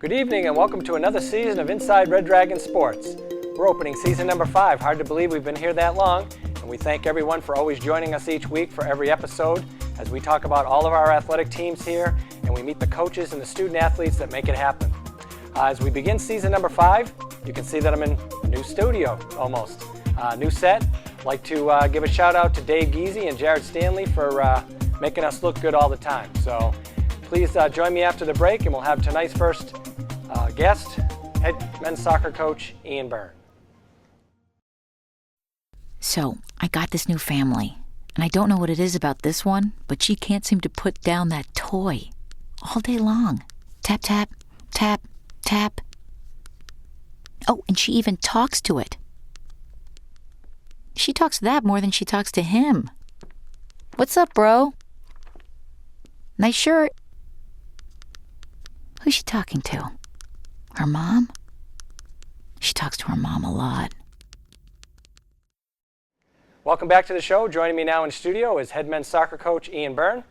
Good evening and welcome to another season of Inside Red Dragon Sports. We're opening season number 5. Hard to believe we've been here that long, and we thank everyone for always joining us each week for every episode as we talk about all of our athletic teams here and we meet the coaches and the student athletes that make it happen. As we begin season number 5, you can see that I'm in a new studio almost. New set. I'd like to give a shout out to Dave Geezy and Jared Stanley for making us look good all the time. So please join me after the break and we'll have tonight's first guest, head men's soccer coach Iain Byrne. So, I got this new family, and I don't know what it is about this one, but she can't seem to put down that toy all day long. Tap, tap, tap, tap. Oh, and she even talks to it. She talks to that more than she talks to him. What's up, bro? Nice shirt. Who's she talking to? Her mom? She talks to her mom a lot. Welcome back to the show. Joining me now in studio is head men's soccer coach Iain Byrne.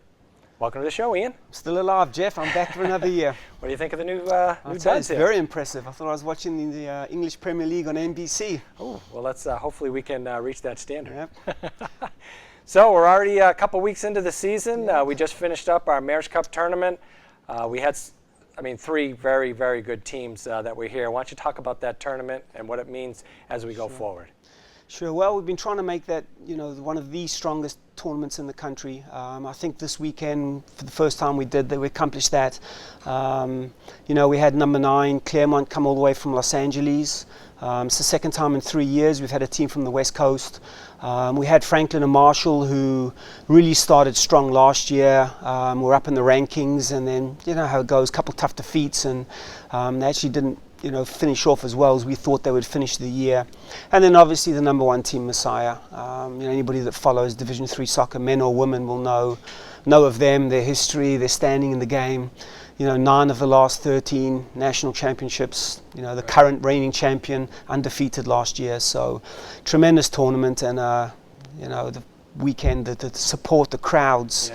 Welcome to the show, Iain. Still alive, Jeff. I'm back for another year. What do you think of the new It's duds here? very impressive. I thought I was watching the English Premier League on NBC. Oh, well, let's hopefully we can reach that standard. Yep. So we're already a couple weeks into the season. We just finished up our Mayor's Cup tournament. We had, three very, very good teams that were here. Why don't you talk about that tournament and what it means as we go forward? Sure. Well, we've been trying to make that, one of the strongest tournaments in the country. I think this weekend, for the first time we accomplished that. We had number 9, Claremont, come all the way from Los Angeles. It's the second time in 3 years we've had a team from the West Coast. We had Franklin and Marshall, who really started strong last year. We're up in the rankings, and then you know how it goes, a couple tough defeats, and they actually didn't finish off as well as we thought they would finish the year. And then obviously the number 1 team, Messiah. Anybody that follows Division 3 soccer, men or women, will know of them, their history, their standing in the game. 9 of the last 13 national championships. The current reigning champion, undefeated last year. So tremendous tournament, and the weekend, the support, the crowds.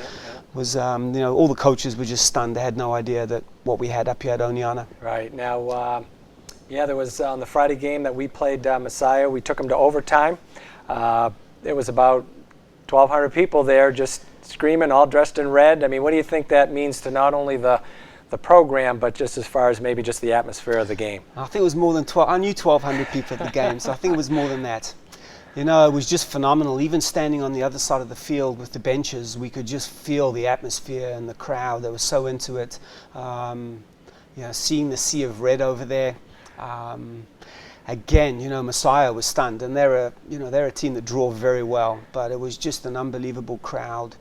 Was all the coaches were just stunned. They had no idea that what we had up here at Oneonta. Right now, there was on the Friday game that we played Messiah. We took them to overtime. There was about 1,200 people there, just screaming, all dressed in red. What do you think that means to not only the program, but just as far as maybe just the atmosphere of the game? I think it was more than 12. I knew 1,200 people at the game, so I think it was more than that. It was just phenomenal. Even standing on the other side of the field with the benches, we could just feel the atmosphere and the crowd. They were so into it. Seeing the sea of red over there. Again, Messiah was stunned, and they're a team that draw very well. But it was just an unbelievable crowd.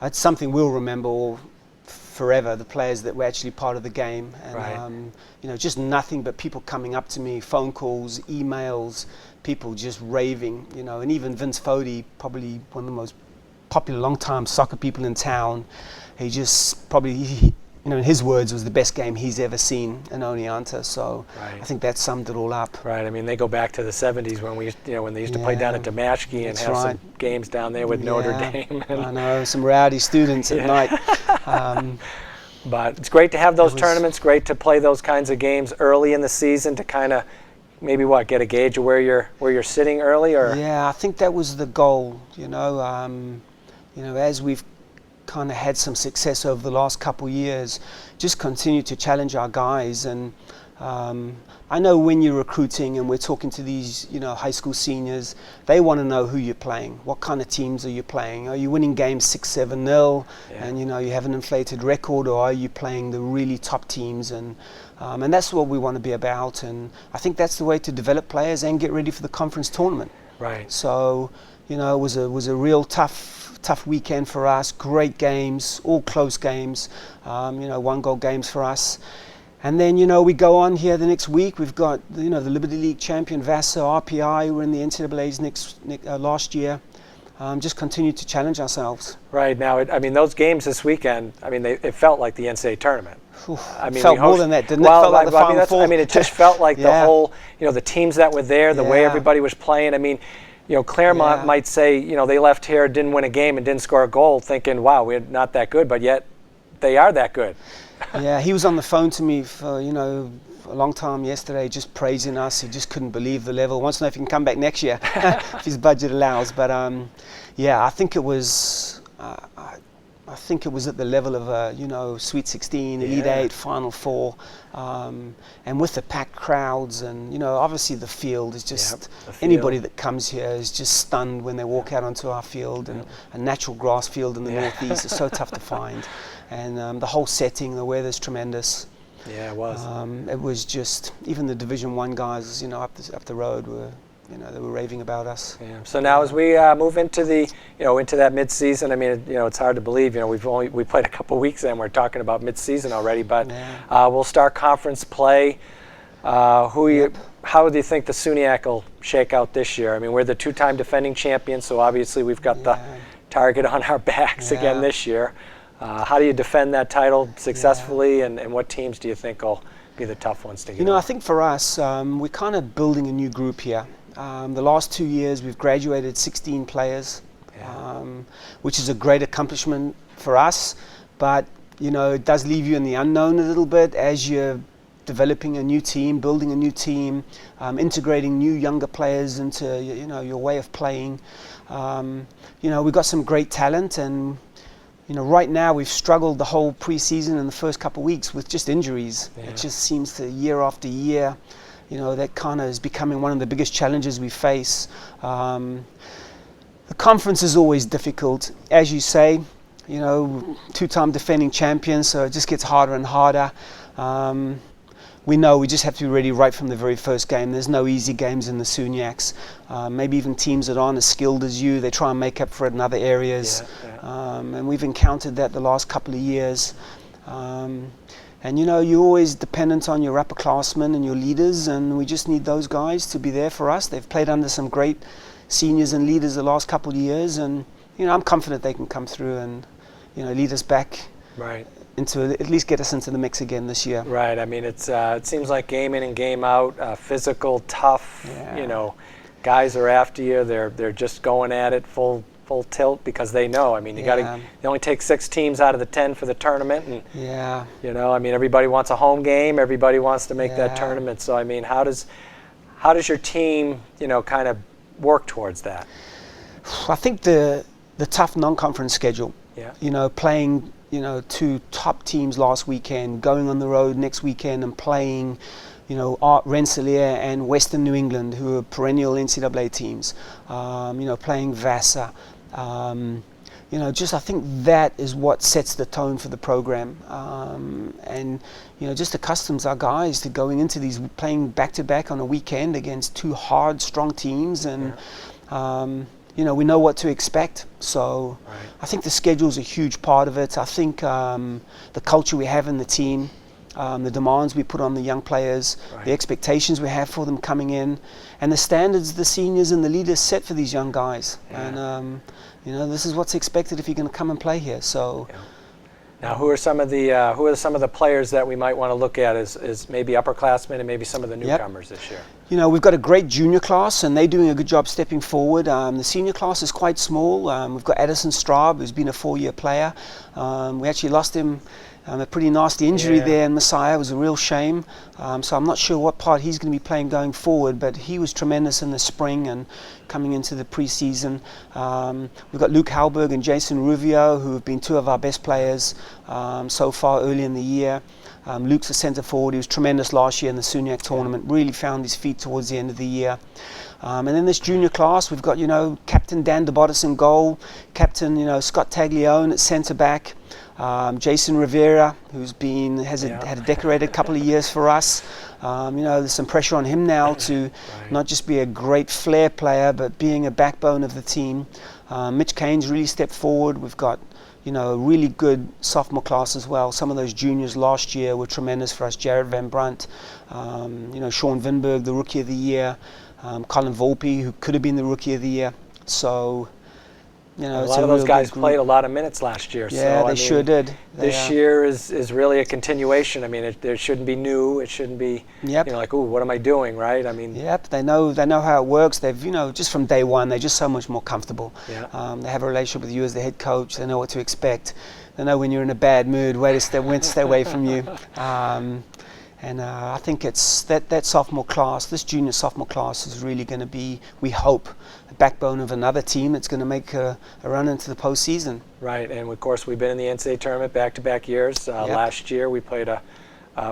It's something we'll remember forever, the players that were actually part of the game, and just nothing but people coming up to me, phone calls, emails, people just raving, and even Vince Fodi, probably one of the most popular long-time soccer people in town, he just probably, in his words, was the best game he's ever seen in Oneonta. So I think that summed it all up. Right. They go back to the 70s when when they used to play down at Damashki and have some games down there with Notre Dame. I know, some rowdy students at night. But it's great to have those tournaments. Great to play those kinds of games early in the season to kind of maybe get a gauge of where you're sitting early. Or I think that was the goal. As we've kind of had some success over the last couple years, just continue to challenge our guys. And I know when you're recruiting and we're talking to these high school seniors, they want to know who you're playing, what kind of teams are you playing, are you winning games 6-7-0 and you have an inflated record, or are you playing the really top teams? And that's what we want to be about, and I think that's the way to develop players and get ready for the conference tournament. Right. So it was a real tough weekend for us. Great games, all close games, 1-goal games for us. And then, we go on here the next week. We've got, the Liberty League champion, Vassar, RPI, who were in the NCAAs last year. Just continue to challenge ourselves. Right. Now, those games this weekend, it felt like the NCAA tournament. Felt more than that, didn't it? Felt like the Final Four. It just felt like the whole, the teams that were there, the way everybody was playing. Claremont might say, they left here, didn't win a game and didn't score a goal, thinking, wow, we're not that good, but yet they are that good. Yeah, he was on the phone to me for, a long time yesterday, just praising us. He just couldn't believe the level. Wants to know if he can come back next year, if his budget allows. But I think it was. I think it was at the level of a Sweet 16, Elite 8, Final 4, and with the packed crowds, and obviously the field is just anybody that comes here is just stunned when they walk out onto our field, and a natural grass field in the northeast is so tough to find, and the whole setting, the weather's tremendous. Yeah, it was. It was just, even the Division 1 guys, up the road were, they were raving about us. Yeah. So now as we move into the, into that mid-season, I mean, it's hard to believe, we played a couple weeks and we're talking about mid-season already, but we'll start conference play. How do you think the SUNYAC will shake out this year? I mean, we're the two-time defending champions, so obviously we've got the target on our backs again this year. How do you defend that title successfully, and what teams do you think will be the tough ones to get? I think for us, we're kind of building a new group here. The last 2 years, we've graduated 16 players, which is a great accomplishment for us. But, it does leave you in the unknown a little bit as you're developing a new team, building a new team, integrating new younger players into, your way of playing. We've got some great talent, and right now we've struggled the whole preseason and the first couple of weeks with just injuries. It just seems to, year after year, that kind of is becoming one of the biggest challenges we face. The conference is always difficult. As you say, two-time defending champions, so it just gets harder and harder. We know we just have to be ready right from the very first game. There's no easy games in the SUNYACs. Maybe even teams that aren't as skilled as you, they try and make up for it in other areas. And we've encountered that the last couple of years. And you're always dependent on your upperclassmen and your leaders, and we just need those guys to be there for us. They've played under some great seniors and leaders the last couple of years, and I'm confident they can come through and lead us back into, at least get us into the mix again this year. Right. I mean, it seems like game in and game out, physical, tough. Guys are after you. They're just going at it full tilt because they know. I mean, they only take 6 teams out of the 10 for the tournament, and I mean, everybody wants a home game. Everybody wants to make that tournament. So I mean, how does your team kind of work towards that? I think the tough non-conference schedule. Playing 2 top teams last weekend, going on the road next weekend and playing Art Rensselaer and Western New England, who are perennial NCAA teams, playing Vassar. I think that is what sets the tone for the program, and just accustoms our guys to going into these, playing back-to-back on a weekend against 2 hard, strong teams, and we know what to expect. So I think the schedule is a huge part of it. I think the culture we have in the team, the demands we put on the young players, the expectations we have for them coming in, and the standards the seniors and the leaders set for these young guys. And this is what's expected if you're going to come and play here. So. Now, who are some of the players that we might want to look at as maybe upperclassmen and maybe some of the newcomers this year? We've got a great junior class, and they're doing a good job stepping forward. The senior class is quite small. We've got Addison Straub, who's been a 4-year player. We actually lost him. A pretty nasty injury there in Messiah. It was a real shame. So I'm not sure what part he's going to be playing going forward, but he was tremendous in the spring and coming into the preseason. We've got Luke Halberg and Jason Ruvio, who have been 2 of our best players so far early in the year. Luke's a centre forward. He was tremendous last year in the SUNYAC tournament. Really found his feet towards the end of the year. And then this junior class, we've got Captain Dan DeBottis in goal, Captain Scott Taglione at centre back. Jason Rivera, who's had a decorated couple of years for us. There's some pressure on him now to not just be a great flair player, but being a backbone of the team. Mitch Kane's really stepped forward. We've got a really good sophomore class as well. Some of those juniors last year were tremendous for us. Jared Van Brunt, Sean Vinberg, the Rookie of the Year, Colin Volpe, who could have been the Rookie of the Year. So You know, A it's lot of those real guys good group. played a lot of minutes last year. Yeah, so, they sure did. This year is really a continuation. I mean, there shouldn't be new. It shouldn't be, Yep. like, ooh, what am I doing, right? I mean, Yep, they know how it works. They've, just from day one, they're just so much more comfortable. Yeah. They have a relationship with you as the head coach. They know what to expect. They know when you're in a bad mood, when to stay away from you. And I think it's that sophomore class, this junior sophomore class, is really going to be, we hope, the backbone of another team that's going to make a run into the postseason. Right, and of course we've been in the NCAA tournament back-to-back years. Yep. Last year we played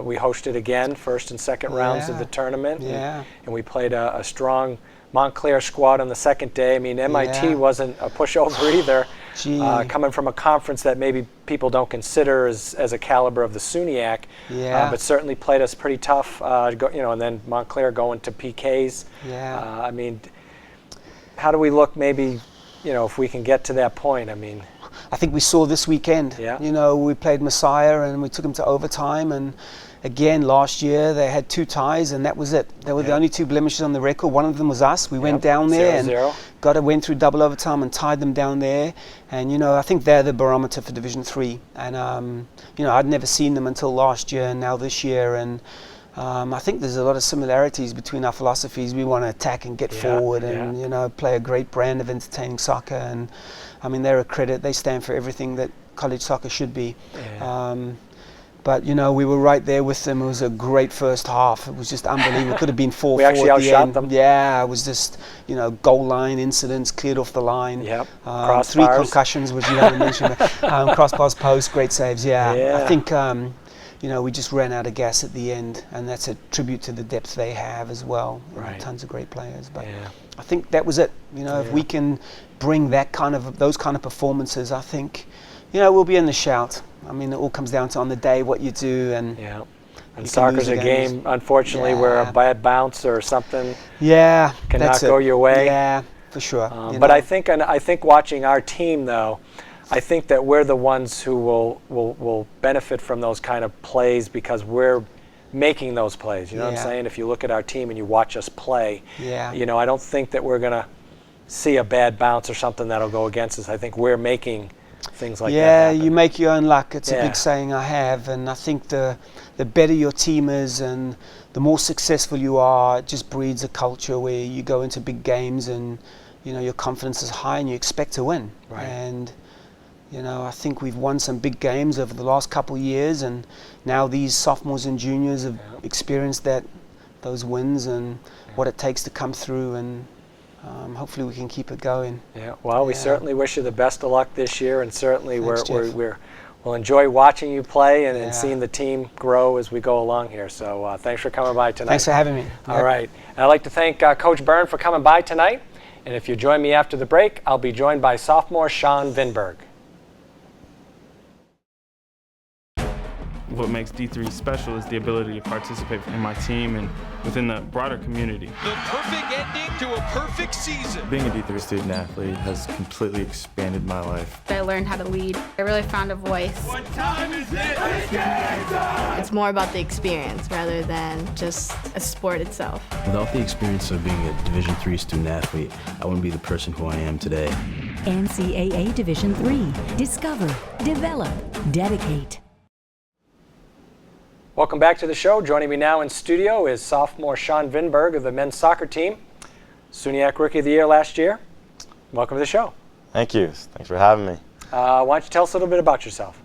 we hosted again, first and second rounds of the tournament. Yeah. And we played a strong Montclair squad on the second day. I mean, MIT Yeah. wasn't a pushover either. Gee. Coming from a conference that maybe people don't consider as a caliber of the SUNY. Yeah. But certainly played us pretty tough. And then Montclair going to PKs. Yeah. I mean, how do we look maybe, if we can get to that point? I mean, I think we saw this weekend. Yeah. We played Messiah and we took them to overtime, and again last year they had 2 ties and that was it. They were the only 2 blemishes on the record. One of them was us. We went down there 0-0. and went through double overtime and tied them down there. And I think they're the barometer for Division 3. And I'd never seen them until last year and now this year. And I think there's a lot of similarities between our philosophies. We want to attack and get forward and play a great brand of entertaining soccer. And I mean, they're a credit. They stand for everything that college soccer should be. Yeah. But we were right there with them. It was a great first half. It was just unbelievable. It could have been 4-4 We actually at the outshot end. them. Yeah, it was just goal line incidents, cleared off the line. Yep. 3 Crossbars. concussions, which you haven't mentioned. Crossbars, post, great saves. Yeah. I think we just ran out of gas at the end, and that's a tribute to the depth they have as well. Right. Tons of great players. But Yeah. I think that was it. If we can bring those kind of performances, I think we'll be in the shout. I mean, it all comes down to on the day what you do, and And soccer's a game, unfortunately, where a bad bounce or something cannot go your way. Yeah, for sure. But I think watching our team, though, I think that we're the ones who will benefit from those kind of plays because we're making those plays. You know what I'm saying? If you look at our team and you watch us play, I don't think that we're going to see a bad bounce or something that'll go against us. I think we're making things like that happen. You make your own luck. It's a big saying I have, and I think the better your team is and the more successful you are, it just breeds a culture where you go into big games and your confidence is high and you expect to win. Right. And I think we've won some big games over the last couple of years, and now these sophomores and juniors have experienced those wins and what it takes to come through, and hopefully we can keep it going. Yeah, well, we certainly wish you the best of luck this year, and certainly Thanks, Jeff. we'll enjoy watching you play and seeing the team grow as we go along here. So thanks for coming by tonight. Thanks for having me. All right. And I'd like to thank Coach Byrne for coming by tonight. And if you join me after the break, I'll be joined by sophomore Sean Vinberg. What makes D3 special is the ability to participate in my team and within the broader community. The perfect ending to a perfect season. Being a D3 student athlete has completely expanded my life. I learned how to lead. I really found a voice. What time is it? It's more about the experience rather than just a sport itself. Without the experience of being a Division III student athlete, I wouldn't be the person who I am today. NCAA Division III. Discover, develop, dedicate. Welcome back to the show. Joining me now in studio is sophomore Sean Vinberg of the men's soccer team, SUNY Rookie of the Year last year. Welcome to the show. Thank you. Thanks for having me. Why don't you tell us a little bit about yourself?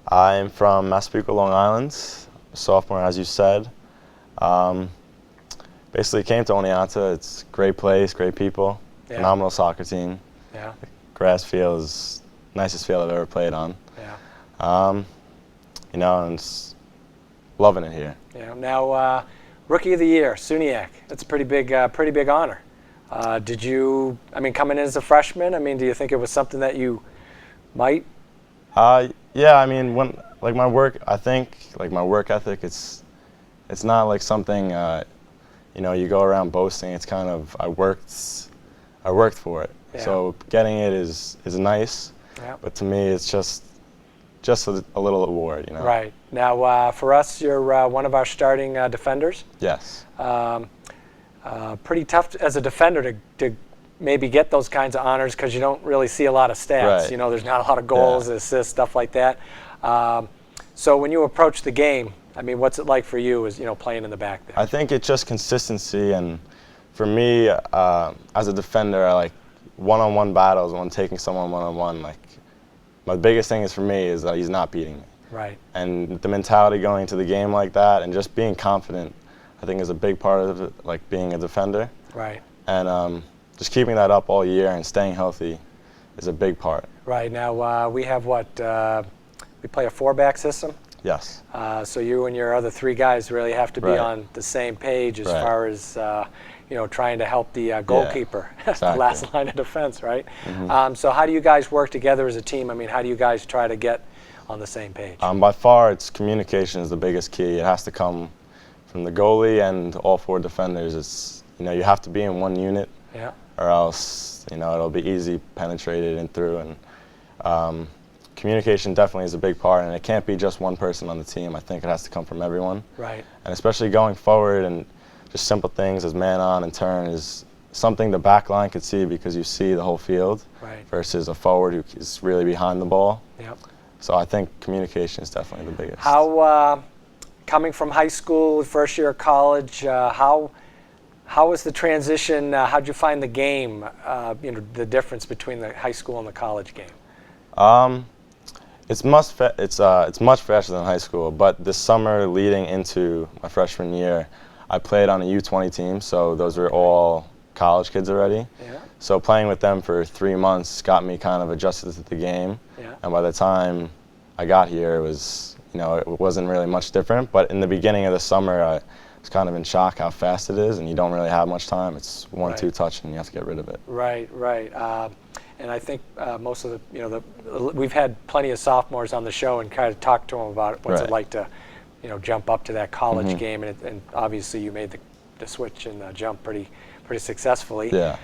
I'm from Massapequa, Long Island, a sophomore, as you said. Basically came to Oneonta. It's a great place, great people, phenomenal soccer team. Yeah. The grass field is the nicest field I've ever played on. Yeah. And it's loving it here. Yeah. Now, Rookie of the Year, SUNY. That's a pretty big honor. Coming in as a freshman, do you think it was something that you might? Yeah. My work ethic, it's not like something, you go around boasting. It's kind of, I worked for it. Yeah. So getting it is nice. Yeah. But to me, it's just a little award, Right. Now, for us, you're one of our starting defenders. Yes. Pretty tough as a defender to maybe get those kinds of honors because you don't really see a lot of stats. Right. You know, there's not a lot of goals, assists, stuff like that. So when you approach the game, I mean, what's it like for you as, playing in the back there? I think it's just consistency, and for me, as a defender, I like one-on-one battles when taking someone one-on-one. Like, my biggest thing is for me is that he's not beating me. Right. And the mentality going into the game like that and just being confident, I think is a big part of it, like being a defender. Right. And just keeping that up all year and staying healthy is a big part. Right. Now, we have we play a 4-back system. Yes. So you and your other 3 guys really have to be Right. on the same page as Right. far as trying to help the goalkeeper, the exactly. last line of defense, right? So how do you guys work together as a team? I mean, how do you guys try to get on the same page? By far, it's communication is the biggest key. It has to come from the goalie and all 4 defenders. It's you have to be in one unit, Yeah. or else it'll be easy penetrated and through. And communication definitely is a big part, and it can't be just one person on the team. I think it has to come from everyone. Right. And especially going forward, and just simple things as man on and turn is something the back line could see because you see the whole field. Right. Versus a forward who is really behind the ball. Yep. So I think communication is definitely the biggest. How, coming from high school, first year of college, how was the transition? How'd you find the game? The difference between the high school and the college game. It's much faster than high school. But this summer, leading into my freshman year, I played on a U20 team. So those were all college kids already. Yeah. So playing with them for 3 months got me kind of adjusted to the game. Yeah. And by the time I got here, it was it wasn't really much different. But in the beginning of the summer, I was kind of in shock how fast it is, and you don't really have much time. It's 1-2 Right. touch, and you have to get rid of it. Right. And I think most of we've had plenty of sophomores on the show and kind of talked to them about what's it Right. like to, jump up to that college game, and obviously you made the switch and jump pretty successfully. Yeah.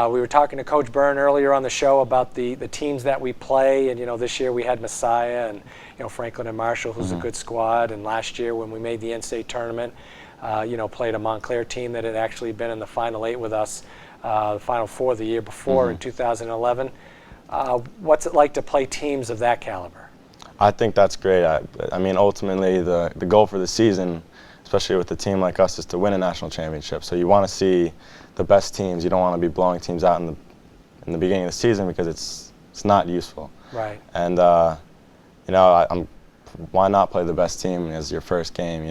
We were talking to Coach Byrne earlier on the show about the teams that we play, and this year we had Messiah and Franklin and Marshall, who's a good squad, and last year when we made the in-state tournament, played a Montclair team that had actually been in the Final 8 with us, the Final 4 the year before in 2011. What's it like to play teams of that caliber? I think that's great. I mean, ultimately, the goal for the season, especially with a team like us, is to win a national championship. So you want to see the best teams. You don't want to be blowing teams out in the beginning of the season because it's not useful. Right. And why not play the best team as your first game?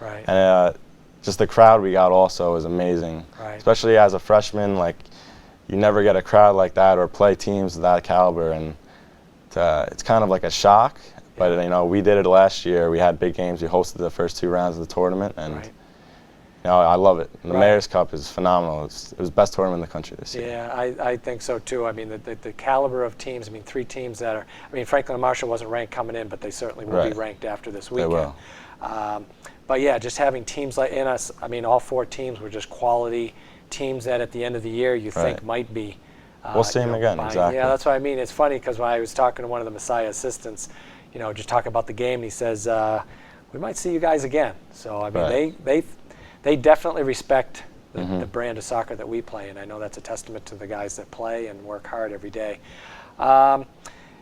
Right. And just the crowd we got also is amazing. Right. Especially as a freshman, like you never get a crowd like that or play teams of that caliber, and it's kind of like a shock. But we did it last year. We had big games. We hosted the first 2 rounds of the tournament, and Right. I love it. The Right. Mayor's Cup is phenomenal. It was the best tournament in the country this year. Yeah, I think so too. I mean, the caliber of teams. I mean, 3 teams that are. I mean, Franklin and Marshall wasn't ranked coming in, but they certainly will be Right. ranked after this They weekend. will. But yeah, just having teams like in us. I mean, all 4 teams were just quality teams that at the end of the year you think Right. might be. We'll see them again, exactly. Yeah, that's what I mean. It's funny because when I was talking to one of the Messiah assistants, just talking about the game, and he says, "We might see you guys again." So I mean, Right. they definitely respect the brand of soccer that we play, and I know that's a testament to the guys that play and work hard every day.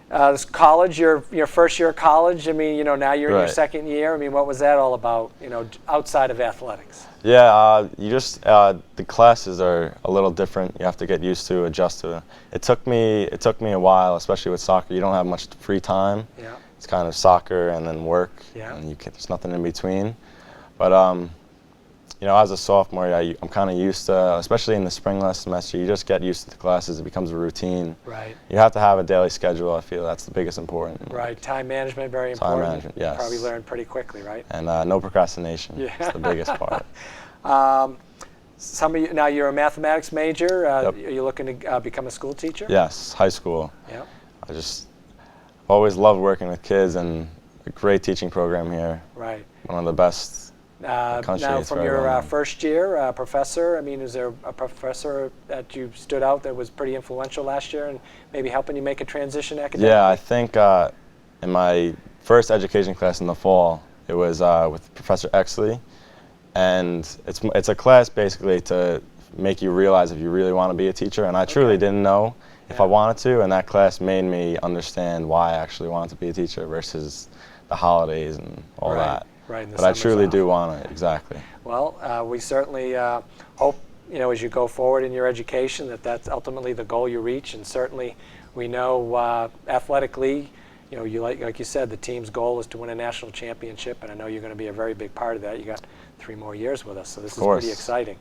This college, your first year of college. I mean, now you're in your Right. second year. I mean, what was that all about? Outside of athletics. Yeah, the classes are a little different. You have to get used to, adjust to. It took me a while, especially with soccer. You don't have much free time. Yeah. It's kind of soccer and then work, Yeah. and there's nothing in between. But as a sophomore, I'm kind of used to, especially in the spring last semester, you just get used to the classes. It becomes a routine. Right. You have to have a daily schedule. I feel that's the biggest important. Right. Time management, very Time important. management, yes. Probably learned pretty quickly, right? And no procrastination. Yeah. It's the biggest part. Some of you now, you're a mathematics major. Yep. Are you looking to become a school teacher? Yes, high school. Yeah. I've always loved working with kids, and a great teaching program here. Right. One of the best in the country. Now, It's from very your well known. first year, professor, I mean, is there a professor that you stood out that was pretty influential last year and maybe helping you make a transition academically? Yeah, I think in my first education class in the fall, it was with Professor Exley, and it's a class basically to make you realize if you really want to be a teacher. And I truly didn't know if I wanted to, and that class made me understand why I actually wanted to be a teacher versus the holidays and all that. Right. But I truly do want to, exactly. Well, we certainly hope, as you go forward in your education, that's ultimately the goal you reach. And certainly we know athletically, you like you said, the team's goal is to win a national championship, and I know you're going to be a very big part of that. You got 3 more years with us, so this is pretty exciting.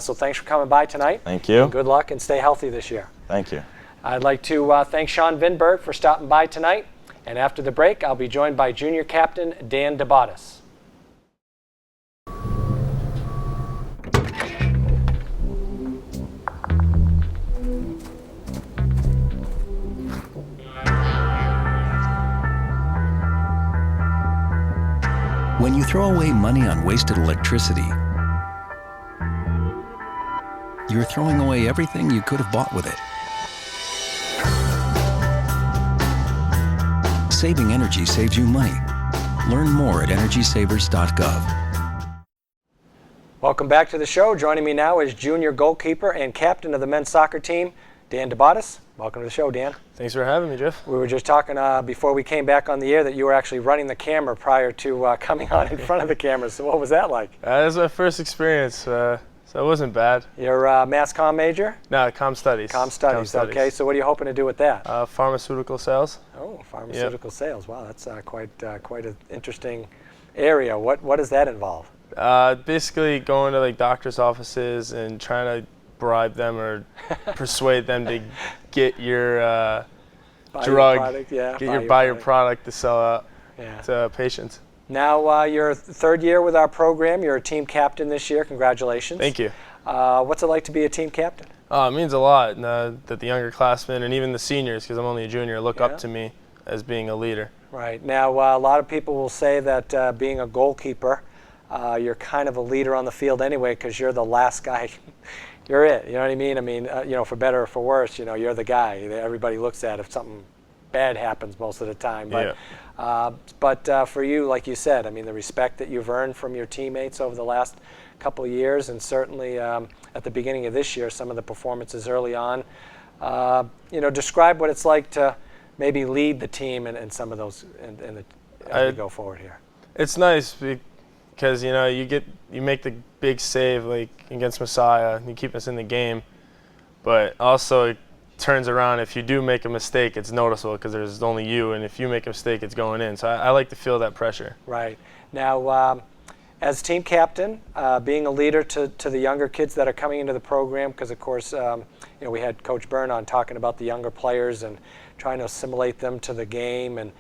So thanks for coming by tonight. Thank you. And good luck, and stay healthy this year. Thank you. I'd like to thank Sean Vinberg for stopping by tonight. And after the break, I'll be joined by junior captain Dan DeBottis. When you throw away money on wasted electricity, you're throwing away everything you could have bought with it. Saving energy saves you money. Learn more at EnergySavers.gov. Welcome back to the show. Joining me now is junior goalkeeper and captain of the men's soccer team, Dan DeBottis. Welcome to the show, Dan. Thanks for having me, Jeff. We were just talking before we came back on the air that you were actually running the camera prior to coming on in front of the camera. So what was that like? That was my first experience, so it wasn't bad. You're a mass comm major? No, comm studies. Comm studies. Okay. So what are you hoping to do with that? Pharmaceutical sales. Oh, pharmaceutical sales. Wow, that's quite an interesting area. What does that involve? Basically going to like doctors' offices and trying to bribe them or persuade them to get your drug, buy your product to sell out to patients. Now you're third year with our program. You're a team captain this year. Congratulations. Thank you. What's it like to be a team captain? It means a lot that the younger classmen and even the seniors, because I'm only a junior, look up to me as being a leader. Right. Now a lot of people will say that being a goalkeeper, you're kind of a leader on the field anyway because you're the last guy. You're it. You know what I mean? I mean, for better or for worse, you're the guy that everybody looks at if something bad happens most of the time. But for you, like you said, I mean, the respect that you've earned from your teammates over the last couple of years, and certainly at the beginning of this year, some of the performances early on. Describe what it's like to maybe lead the team in some of those as we go forward here. It's nice because you make the big save like against Messiah, and you keep us in the game, but also it turns around if you do make a mistake, it's noticeable because there's only you, and if you make a mistake, it's going in. So I like to feel that pressure. Right. Now, as team captain, being a leader to the younger kids that are coming into the program, because of course, we had Coach Byrne on talking about the younger players and trying to assimilate them to the game, and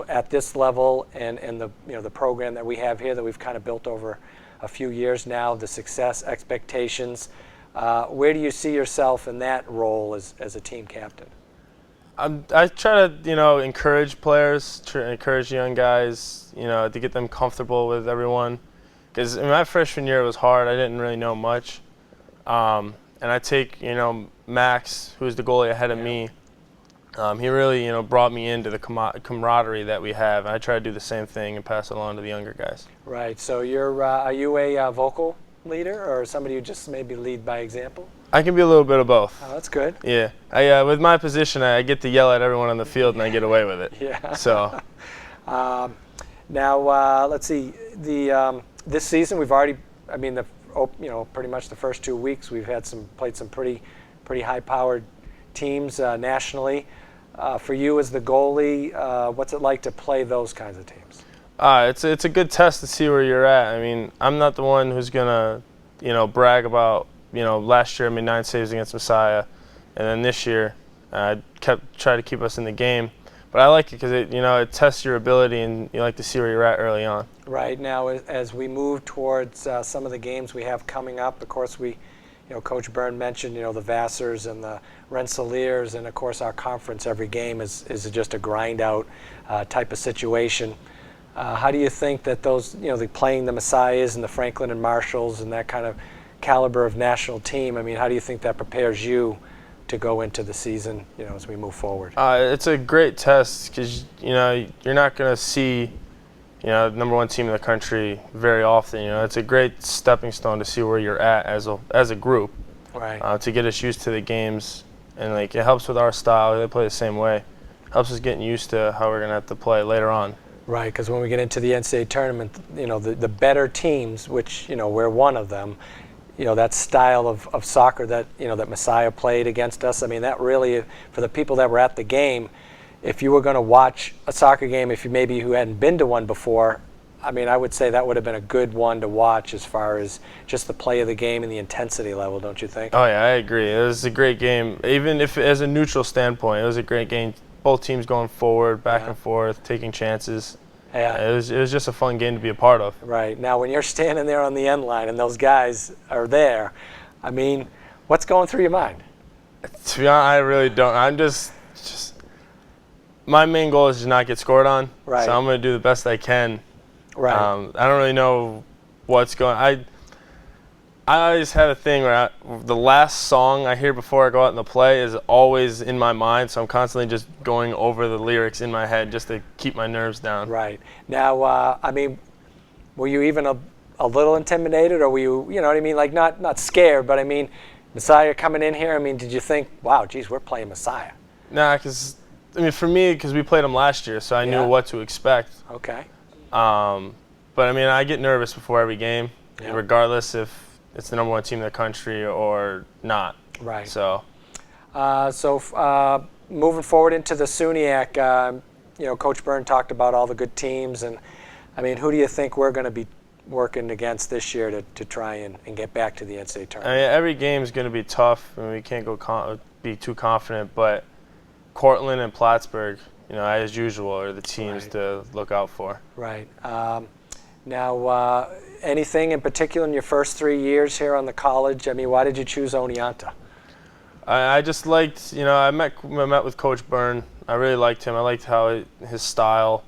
at this level and the program that we have here that we've kind of built over a few years now, the success expectations. Where do you see yourself in that role as a team captain? I try to encourage players, encourage young guys, to get them comfortable with everyone. Because in my freshman year it was hard. I didn't really know much, and I take Max, who's the goalie ahead of me. He really brought me into the camaraderie that we have. And I try to do the same thing and pass it along to the younger guys. Right. So are you a vocal leader or somebody who just maybe lead by example? I can be a little bit of both. Oh, that's good. Yeah. With my position, I get to yell at everyone on the field and I get away with it. Yeah. So. Now let's see. This season we've already. I mean, pretty much the first 2 weeks we've played some pretty high-powered teams nationally. For you as the goalie, what's it like to play those kinds of teams? It's a good test to see where you're at. I mean, I'm not the one who's gonna, brag about, last year I made 9 saves against Messiah, and then this year I try to keep us in the game. But I like it because it tests your ability, and you like to see where you're at early on. Right. Now, as we move towards some of the games we have coming up, of course Coach Byrne mentioned, the Vassars and the Rensselaers, and of course our conference, every game is just a grind out type of situation. How do you think that those, playing the Messiahs and the Franklin and Marshalls and that kind of caliber of national team, I mean, how do you think that prepares you to go into the season, as we move forward? It's a great test because, you're not going to see, the number 1 team in the country very often. It's a great stepping stone to see where you're at as a group. Right. to get us used to the games. And like it helps with our style. They play the same way. Helps us getting used to how we're gonna have to play later on. Right, because when we get into the NCAA tournament, the better teams, which we're one of them, that style of soccer that that Messiah played against us. I mean, that really, for the people that were at the game, if you were going to watch a soccer game, if you maybe who hadn't been to one before, I mean, I would say that would have been a good one to watch as far as just the play of the game and the intensity level, don't you think? Oh yeah, I agree. It was a great game. Even if as a neutral standpoint, it was a great game. Both teams going forward, back and forth, taking chances. Yeah. It was just a fun game to be a part of. Right. Now, when you're standing there on the end line and those guys are there, I mean, what's going through your mind? To be honest, I really don't. I'm just my main goal is to not get scored on. Right. So I'm going to do the best I can. Right. I don't really know what's going on. I always have a thing where the last song I hear before I go out in the play is always in my mind, so I'm constantly just going over the lyrics in my head just to keep my nerves down. Right. Now, I mean, were you even a little intimidated, or were you, you know what I mean, like not scared, but I mean, Messiah coming in here, I mean, did you think, wow, geez, we're playing Messiah? Nah, because, I mean, for me, because we played them last year, so I knew what to expect. Okay. But, I mean, I get nervous before every game, regardless if it's the #1 team in the country or not. Right. So, moving forward into the SUNY, Coach Byrne talked about all the good teams, and I mean, who do you think we're going to be working against this year to try and get back to the NCAA tournament? I mean, every game is going to be tough, and we can't be too confident, but Cortland and Plattsburgh, as usual, are the teams to look out for. Right. Now, anything in particular in your first 3 years here on the college? I mean, why did you choose Oneonta? I just liked, I met with Coach Byrne. I really liked him. I liked how his style,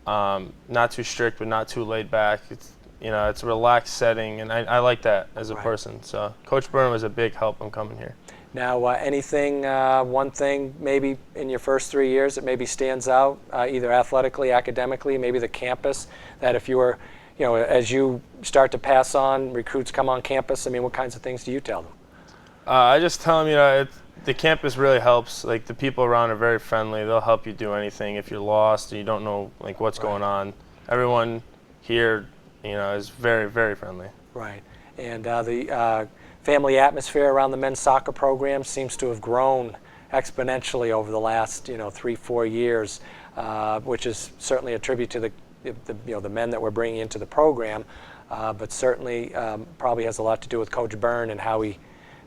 not too strict but not too laid back. It's a relaxed setting, and I like that as a person. So Coach Byrne was a big help in coming here. Now, anything, one thing maybe in your first 3 years that maybe stands out, either athletically, academically, maybe the campus, that if you were, as you start to pass on, recruits come on campus, I mean, what kinds of things do you tell them? I just tell them, the campus really helps. Like, the people around are very friendly. They'll help you do anything. If you're lost or you don't know, like, what's going on, everyone here, is very, very friendly. Right. And the family atmosphere around the men's soccer program seems to have grown exponentially over the last 3-4 years, which is certainly a tribute to the men that we're bringing into the program, but certainly probably has a lot to do with Coach Byrne and how he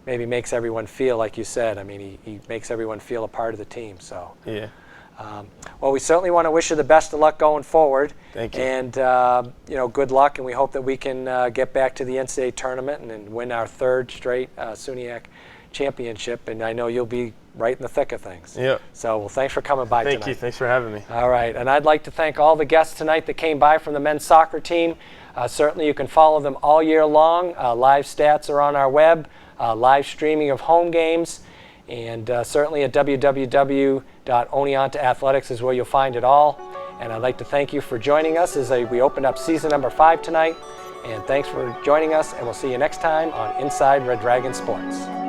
maybe makes everyone feel, like you said. I mean, he makes everyone feel a part of the team. So yeah. Well, we certainly want to wish you the best of luck going forward. Thank you. And good luck, and we hope that we can get back to the NCAA tournament and win our 3rd straight SUNY championship. And I know you'll be right in the thick of things. Yeah. So, well, thanks for coming by tonight. Thank you. Thanks for having me. All right. And I'd like to thank all the guests tonight that came by from the men's soccer team. Certainly, you can follow them all year long. Live stats are on our web, live streaming of home games. And certainly at www.Oneonta Athletics is where you'll find it all. And I'd like to thank you for joining us as we open up season number 5 tonight. And thanks for joining us, and we'll see you next time on Inside Red Dragon Sports.